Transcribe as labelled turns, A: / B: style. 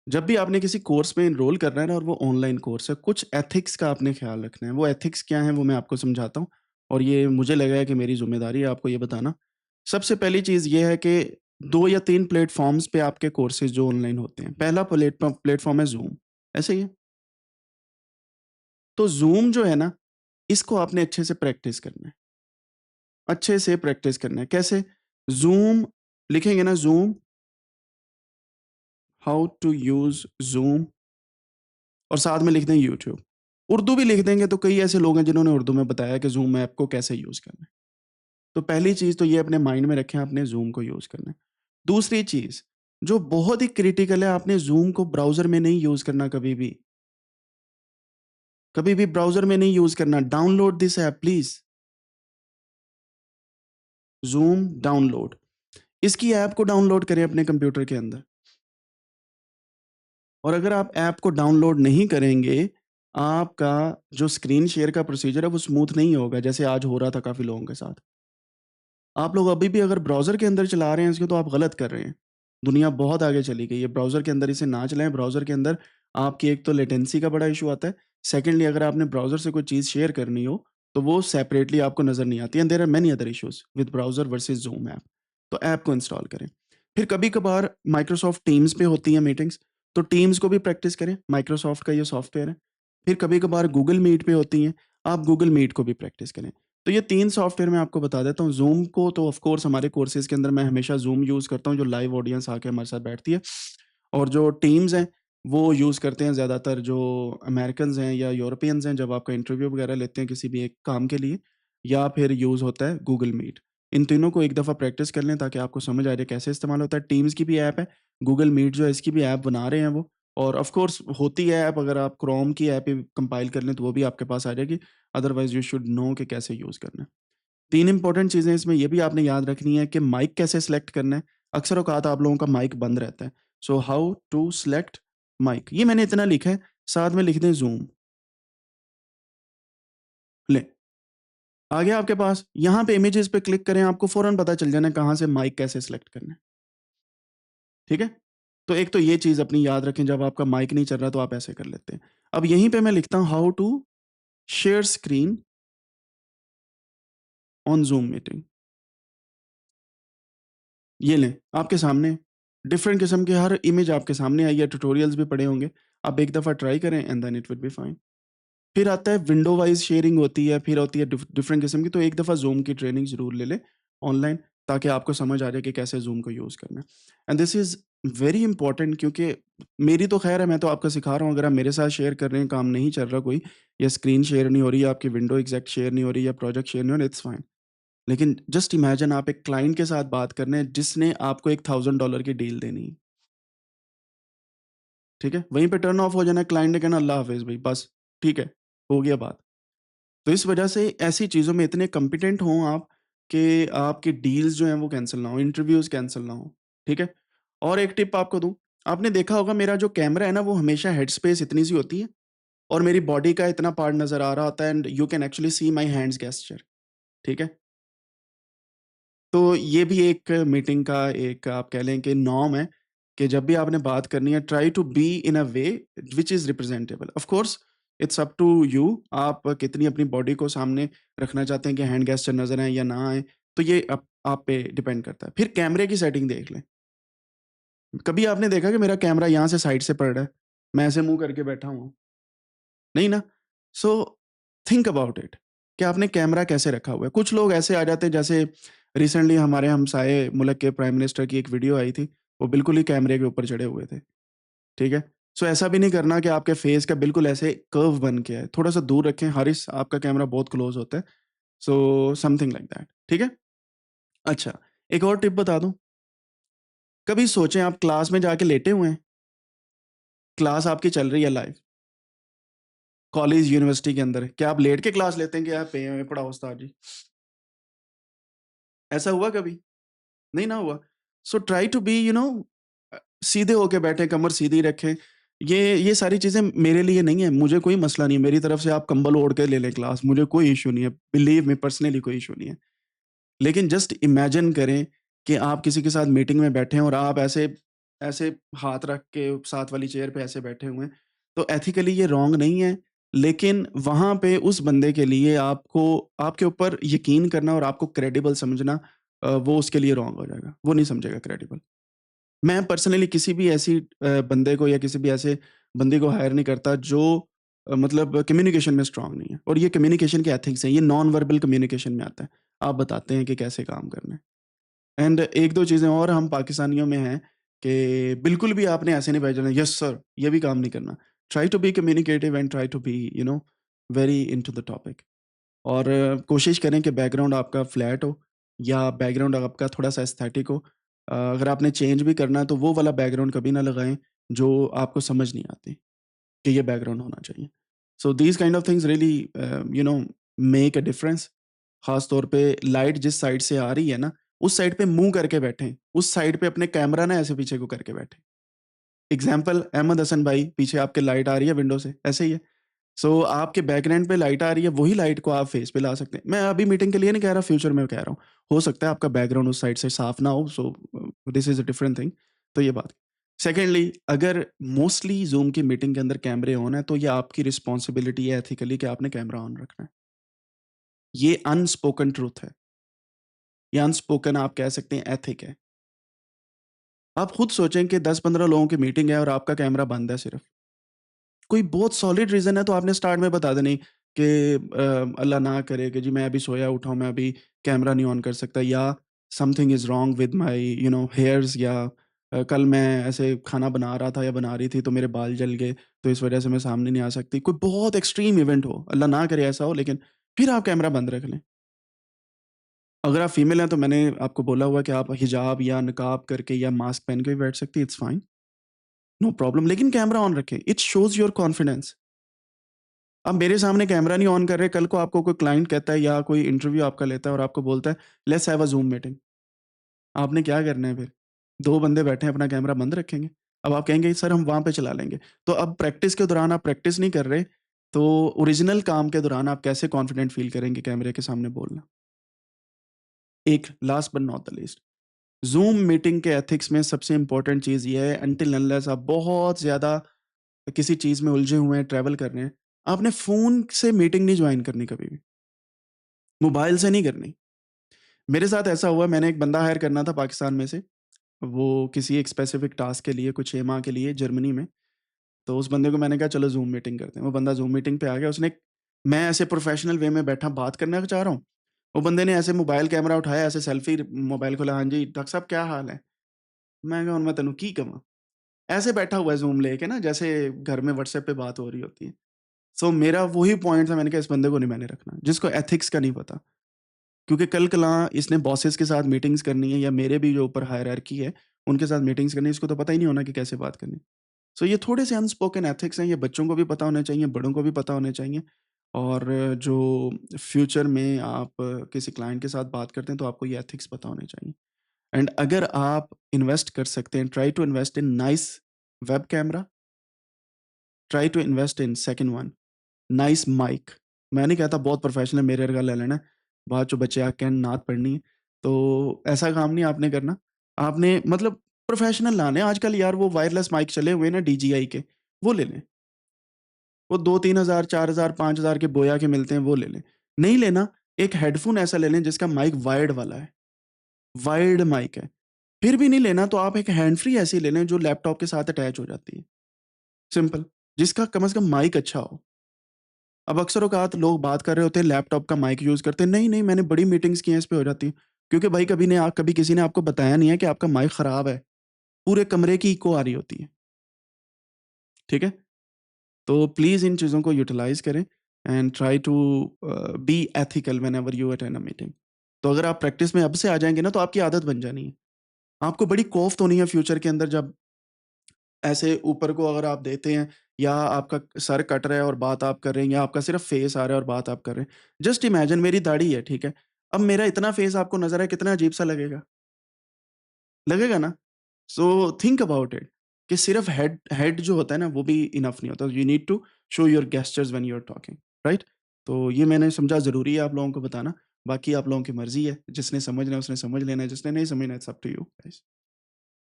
A: जब भी आपने किसी कोर्स में एनरोल करना है ना और वो ऑनलाइन कोर्स है, कुछ एथिक्स का आपने ख़्याल रखना है। वो एथिक्स क्या हैं, वो मैं आपको समझाता हूँ और ये मुझे लगा है कि मेरी ज़िम्मेदारी है आपको ये बताना। सबसे पहली चीज़ ये है कि 2 या 3 प्लेटफ़ॉर्म्स पे आपके कोर्सेज़ जो ऑनलाइन होते हैं। पहला प्लेटफ़ॉर्म है ज़ूम, ऐसे ही है? तो ज़ूम जो है ना, इसको आपने अच्छे से प्रैक्टिस करना है। अच्छे से प्रैक्टिस करना है। कैसे? ज़ूम लिखेंगे ना Zoom, how to use Zoom और साथ में लिख दें यूट्यूब। उर्दू भी लिख देंगे तो कई ऐसे लोग हैं जिन्होंने उर्दू में बताया कि ज़ूम ऐप को कैसे यूज़ करना है। तो पहली चीज़ तो ये अपने माइंड में रखें आपने ज़ूम को यूज़ करना है। दूसरी चीज़, जो बहुत ही क्रिटिकल है आपने ज़ूम को ब्राउज़र में नहीं यूज़ करना कभी भी। कभी भी ब्राउज़र में नहीं यूज़ करना। Download this app please. Zoom download. इसकी ऐप को डाउनलोड करें अपने कंप्यूटर के अंदर। और अगर आप ऐप को डाउनलोड नहीं करेंगे, आपका जो स्क्रीन शेयर का प्रोसीजर है वो स्मूथ नहीं होगा, जैसे आज हो रहा था काफ़ी लोगों के साथ। आप लोग अभी भी अगर ब्राउज़र के अंदर चला रहे हैं इसको तो आप गलत कर रहे हैं। दुनिया बहुत आगे चली गई है, ब्राउज़र के अंदर इसे ना चलाएँ, ब्राउज़र के अंदर आपकी एक तो लेटेंसी का बड़ा इश्यू आता है, सेकंडली अगर आपने ब्राउज़र से कोई चीज़ शेयर करनी हो, तो वो सेपरेटली आपको नज़र नहीं आती and there are many other issues with browser versus Zoom app. तो ऐप को इंस्टॉल करें। फिर कभी-कभार माइक्रोसॉफ्ट टीम्स पे होती हैं मीटिंग्स, तो टीम्स को भी प्रैक्टिस करें, माइक्रोसॉफ्ट का ये सॉफ्टवेयर है। फिर कभी-कभार गूगल मीट पे होती हैं, आप गूगल मीट को भी प्रैक्टिस करें। तो ये 3 सॉफ्टवेयर मैं आपको बता देता हूँ। ज़ूम को तो ऑफ़ कोर्स हमारे कोर्सेज़ के अंदर मैं हमेशा ज़ूम यूज़ करता हूँ, जो लाइव ऑडियंस आके हमारे साथ बैठती है। और जो टीम्स हैं, वो यूज़ करते हैं ज़्यादातर जो अमेरिकन्स हैं या यूरोपियंस हैं, जब आपका इंटरव्यू वगैरह लेते हैं किसी भी एक काम के लिए, या फिर यूज़ होता है गूगल मीट। इन तीनों को एक दफ़ा प्रैक्टिस कर लें ताकि आपको समझ आ जाए कैसे इस्तेमाल होता है। टीम्स की भी ऐप है, गूगल मीट जो है इसकी भी ऐप बना रहे हैं वो, और ऑफ़ कोर्स होती है ऐप, अगर आप क्रोम की ऐप ही कंपाइल कर लें तो वो भी आपके पास आ जाएगी। अदरवाइज़ यू शुड नो कि कैसे यूज़ करना है। 3 इम्पोर्टेंट चीज़ें इसमें ये भी आपने याद रखनी है कि माइक कैसे सेलेक्ट करना है। अक्सर औक़ात आप लोगों का माइक बंद रहता है। So how to select mic, ये मैंने इतना लिखा है, साथ में लिख दें ज़ूम। लें, आ गया आपके पास? यहाँ पे इमेजेस पे क्लिक करें, आपको फ़ौरन पता चल जाना है कहाँ से माइक कैसे सेलेक्ट करना है। ठीक है? तो एक तो ये चीज़ अपनी याद रखें, जब आपका माइक नहीं चल रहा तो आप ऐसे कर लेते हैं। अब यहीं पे मैं लिखता हूँ how to share screen on Zoom meeting. ये लें, आपके सामने डिफरेंट किस्म की हर इमेज आपके सामने आई है, ट्यूटोरियल्स भी पड़े होंगे। आप एक दफ़ा ट्राई करें and then it will be fine. फिर आता है विंडो वाइज़ शेयरिंग होती है, फिर होती है डिफरेंट किस्म की, तो एक दफ़ा ज़ूम की ट्रेनिंग ज़रूर ले लें ऑनलाइन, ताकि आपको समझ आ जाए कि कैसे ज़ूम को यूज़ करना है। And this is very important, क्योंकि मेरी तो ख़ैर है, मैं तो आपको सिखा रहा हूँ, अगर आप मेरे साथ शेयर कर रहे हैं, काम नहीं चल रहा कोई, या स्क्रीन शेयर नहीं हो रही, या आपकी विंडो एग्ज़ैक्ट शेयर नहीं हो रही, या प्रोजेक्ट शेयर नहीं हो रहा, इट्स फाइन। लेकिन जस्ट इमेजिन आप एक क्लाइंट के साथ बात कर रहे हैं जिसने आपको $1000 की डील देनी है, ठीक है? वहीं पे टर्न ऑफ हो जाना है, क्लाइंट ने कहना अल्लाह हाफ़िज़ भई बस, ठीक है, हो गया बात। तो इस वजह से ऐसी चीज़ों में इतने कॉम्पिटेंट हों आप कि आपकी डील्स जो हैं वो कैंसल ना हो, इंटरव्यूज़ कैंसल ना हो, ठीक है? और एक टिप आपको दूँ, आपने देखा होगा मेरा जो कैमरा है ना वो हमेशा हेड स्पेस इतनी सी होती है और मेरी बॉडी का इतना पार्ट नज़र आ रहा होता है and you can actually see my hands gesture, ठीक है? तो ये भी एक मीटिंग का एक आप कह लें कि नॉर्म है कि जब भी आपने बात करनी है, try to be in a way which is representable. Of course it's up to you, आप कितनी अपनी बॉडी को सामने रखना चाहते हैं कि हैंड गेस्चर नज़र आएँ या ना आएँ, तो ये आप पे डिपेंड करता है। फिर कैमरे की सेटिंग देख लें। कभी आपने देखा कि मेरा कैमरा यहाँ से साइड से पड़ रहा है, मैं ऐसे मुँह करके बैठा हूँ? नहीं ना? सो थिंक अबाउट इट कि आपने कैमरा कैसे रखा हुआ है। कुछ लोग ऐसे आ जाते हैं, जैसे रिसेंटली हमारे हमसाए मुल्क के प्राइम मिनिस्टर की एक वीडियो आई थी, वो बिल्कुल ही कैमरे के ऊपर चढ़े हुए थे, ठीक है? सो ऐसा भी नहीं करना कि आपके फेस का बिल्कुल ऐसे कर्व बन के आए, थोड़ा-सा दूर रखें, हारिस आपका कैमरा बहुत क्लोज़ होता है, सो समथिंग लाइक दैट, ठीक है? अच्छा, एक और टिप बता दूँ, कभी सोचें आप क्लास में जाके लेटे हुए हैं, क्लास आपकी चल रही है लाइव, कॉलेज, यूनिवर्सिटी के अंदर, क्या आप लेट के क्लास लेते हैं कि आप पे पढ़ाओ उस्ताद जी? ऐसा हुआ कभी? नहीं ना हुआ। सो ट्राई टू बी सीधे होके बैठें, कमर सीधी रखें। ये सारी चीज़ें मेरे लिए नहीं है, मुझे कोई मसला नहीं है, मेरी तरफ से आप कंबल ओढ़ के ले लें क्लास, मुझे कोई इश्यू नहीं है, बिलीव मी पर्सनली कोई इश्यू नहीं है। लेकिन जस्ट इमेजिन करें कि आप किसी के साथ मीटिंग में बैठे हैं और आप ऐसे ऐसे हाथ रख के साथ वाली चेयर पे ऐसे बैठे हुए हैं। तो एथिकली ये रॉन्ग नहीं है, लेकिन वहाँ पे उस बंदे के लिए आपको आपके ऊपर यकीन करना और आपको क्रेडिबल समझना वो उसके लिए रॉन्ग हो जाएगा। वो नहीं समझेगा क्रेडिबल। मैं पर्सनली किसी भी ऐसी बंदे को या किसी भी ऐसे बंदे को हायर नहीं करता जो मतलब कम्युनिकेशन में स्ट्रॉन्ग नहीं है और ये कम्युनिकेशन के एथिक्स हैं, ये नॉन वर्बल कम्युनिकेशन में आता है। आप बताते हैं कि कैसे काम करना है। एंड 1-2 चीज़ें और हम पाकिस्तानियों में हैं कि बिल्कुल भी आपने ऐसे नहीं भेजना, यस सर, ये भी काम नहीं करना। Try to be communicative and try to be very into the topic और कोशिश करें कि बैकग्राउंड आपका फ्लैट हो या बैकग्राउंड आपका थोड़ा-सा एस्थेटिक हो। अगर आपने चेंज भी करना है तो वो वाला बैकग्राउंड कभी ना लगाएँ जो आपको समझ नहीं आती कि ये बैकग्राउंड होना चाहिए। So these kind of things really make a difference. ख़ास तौर पे लाइट जिस साइड से आ रही है ना, उस साइड पे मुँह करके बैठें। उस साइड पे अपने कैमरा ना ऐसे पीछे को करके बैठें। एग्ज़ाम्पल अहमद हसन भाई, पीछे आपके लाइट आ रही है विंडो से, ऐसे ही है। सो आपके बैकग्राउंड पे लाइट आ रही है, वही लाइट को आप फेस पे ला सकते हैं। मैं अभी मीटिंग के लिए नहीं कह रहा, फ्यूचर में कह रहा हूँ। हो सकता है आपका बैकग्राउंड उस साइड से साफ ना हो, so this is a different thing. तो ये बात। सेकंडली अगर मोस्टली ज़ूम की मीटिंग के अंदर कैमरे ऑन है, तो ये आपकी रिस्पॉन्सिबिलिटी है एथिकली कि आपने कैमरा ऑन रखना है। ये अनस्पोकन ट्रुथ है। ये अनस्पोकन आप कह सकते हैं एथिक है। आप खुद सोचें कि 10-15 लोगों की मीटिंग है और आपका कैमरा बंद है सिर्फ। कोई बहुत सॉलिड रीज़न है तो आपने स्टार्ट में बता देनी कि अल्लाह ना करे कि जी मैं अभी सोया उठा हूँ, मैं अभी कैमरा नहीं ऑन कर सकता या something is wrong with my hairs या कल मैं ऐसे खाना बना रहा था या बना रही थी तो मेरे बाल जल गए, तो इस वज़ह से मैं सामने नहीं आ सकती। कोई बहुत एक्सट्रीम इवेंट हो, अल्लाह ना करे ऐसा हो, लेकिन फिर आप कैमरा बंद रख लें। अगर आप फीमेल हैं तो मैंने आपको बोला हुआ है कि आप हिजाब या निकाब करके या मास्क पहन के भी बैठ सकती हैं, इट्स फाइन, नो प्रॉब्लम, लेकिन कैमरा ऑन रखें। It shows your confidence. आप मेरे सामने कैमरा नहीं ऑन कर रहे, कल को आपको कोई क्लाइंट कहता है या कोई इंटरव्यू आपका लेता है और आपको बोलता है, let's have a zoom meeting. आपने क्या करना है फिर? 2 बंदे बैठे हैं, अपना कैमरा बंद रखेंगे। अब आप कहेंगे, सर हम वहाँ पे चला लेंगे। तो अब प्रैक्टिस के दौरान आप प्रैक्टिस नहीं कर रहे, तो ओरिजिनल काम के दौरान आप कैसे कॉन्फिडेंट फ़ील करेंगे कैमरे के सामने बोलना? एक last but not the least, zoom meeting के एथिक्स में सबसे इम्पोर्टेंट चीज़ ये है, अनटिल अनलेस आप बहुत ज़्यादा किसी चीज़ में उलझे हुए हैं, ट्रैवल कर रहे हैं, आपने फ़ोन से मीटिंग नहीं जॉइन करनी कभी भी, मोबाइल से नहीं करनी। मेरे साथ ऐसा हुआ, मैंने एक बंदा हायर करना था पाकिस्तान में से, वो किसी एक स्पेसिफिक टास्क के लिए कुछ 6 माह के लिए जर्मनी में, तो उस बंदे को मैंने कहा चलो ज़ूम मीटिंग करते हैं। वो बंदा ज़ूम मीटिंग पे आ गया, मैं ऐसे प्रोफ़ेशनल वे में बैठा बात करना चाह रहा हूँ, वो बंदे ने ऐसे मोबाइल कैमरा उठाया, ऐसे सेल्फी मोबाइल खोला, हाँ जी, डॉक्टर साहब क्या हाल है? मैं कहा हुण मैं तेनू की कहवां? ऐसे बैठा हुआ है ज़ूम लेके ना, जैसे घर में व्हाट्सएप पे बात हो रही होती है। सो मेरा वही पॉइंट था, मैंने कहा इस बंदे को नहीं मैंने रखना, जिसको एथिक्स का नहीं पता। क्योंकि कल-कलां इसने बॉसेस के साथ मीटिंग्स करनी है या मेरे भी जो ऊपर हायरार्की है, उनके साथ मीटिंग्स करनी है, इसको तो पता ही नहीं होना कि कैसे बात करनी है। सो ये थोड़े से अनस्पोकन एथिक्स हैं, ये बच्चों को भी पता होने चाहिए, बड़ों को भी पता होने चाहिए और जो फ्यूचर में आप किसी क्लाइंट के साथ बात करते हैं, तो आपको ये एथिक्स पता होने चाहिए। एंड अगर आप इन्वेस्ट कर सकते हैं, try to invest in nice web camera, try to invest in second one nice mic. मैं नहीं कहता बहुत प्रोफेशनल मेरे वर्गा ले लेना, बाद चों बच्चे आके कहन नात पढ़नी है, तो ऐसा काम नहीं आपने करना। आपने मतलब प्रोफेशनल लाने हैं, आजकल यार वो वायरलेस माइक चले हुए हैं ना डीजीआई के, वो ले लें। वो 2-3 हज़ार, 4,000, 5,000 के बोया के मिलते हैं, वो ले लें। नहीं लेना, एक हेडफ़ोन ऐसा ले लें जिसका माइक वायर्ड वाला है, वायर्ड माइक है। फिर भी नहीं लेना तो आप एक हैंड फ्री ऐसी ले लें जो लैपटॉप के साथ अटैच हो जाती है, सिंपल, जिसका कम से कम माइक अच्छा हो। अब अक्सर-औक़ात लोग बात कर रहे होते हैं, लैपटॉप का माइक यूज़ करते हैं, नहीं, नहीं मैंने बड़ी मीटिंग्स की हैं, इस पे हो जाती है। क्योंकि भाई कभी किसी ने आपको बताया नहीं है कि आपका माइक ख़राब है, पूरे कमरे की इको आ रही होती है, ठीक है? तो प्लीज़ इन चीज़ों को यूटिलाइज़ करें and try to be ethical whenever you attend a meeting. तो अगर आप प्रैक्टिस में अब से आ जाएँगे ना, तो आपकी आदत बन जानी है। आपको बड़ी कोफ्त होनी है फ्यूचर के अंदर जब ऐसे ऊपर को अगर आप देते हैं या आपका सर कट रहा है और बात आप कर रहे हैं या आपका सिर्फ़ फेस आ रहा है और बात आप कर रहे हैं। जस्ट इमेजिन मेरी दाढ़ी है, ठीक है? अब मेरा इतना फेस आपको नज़र है, कितना अजीब-सा लगेगा? लगेगा ना? सो थिंक अबाउट इट कि सिर्फ़ हेड हेड जो होता है ना, वो भी इनफ नहीं होता। You need to show your gestures when you are talking, right? तो ये मैंने समझा ज़रूरी है आप लोगों को बताना। बाकी आप लोगों की मर्ज़ी है, जिसने समझना है उसने समझ लेना है, जिसने नहीं समझना है it's up to you guys.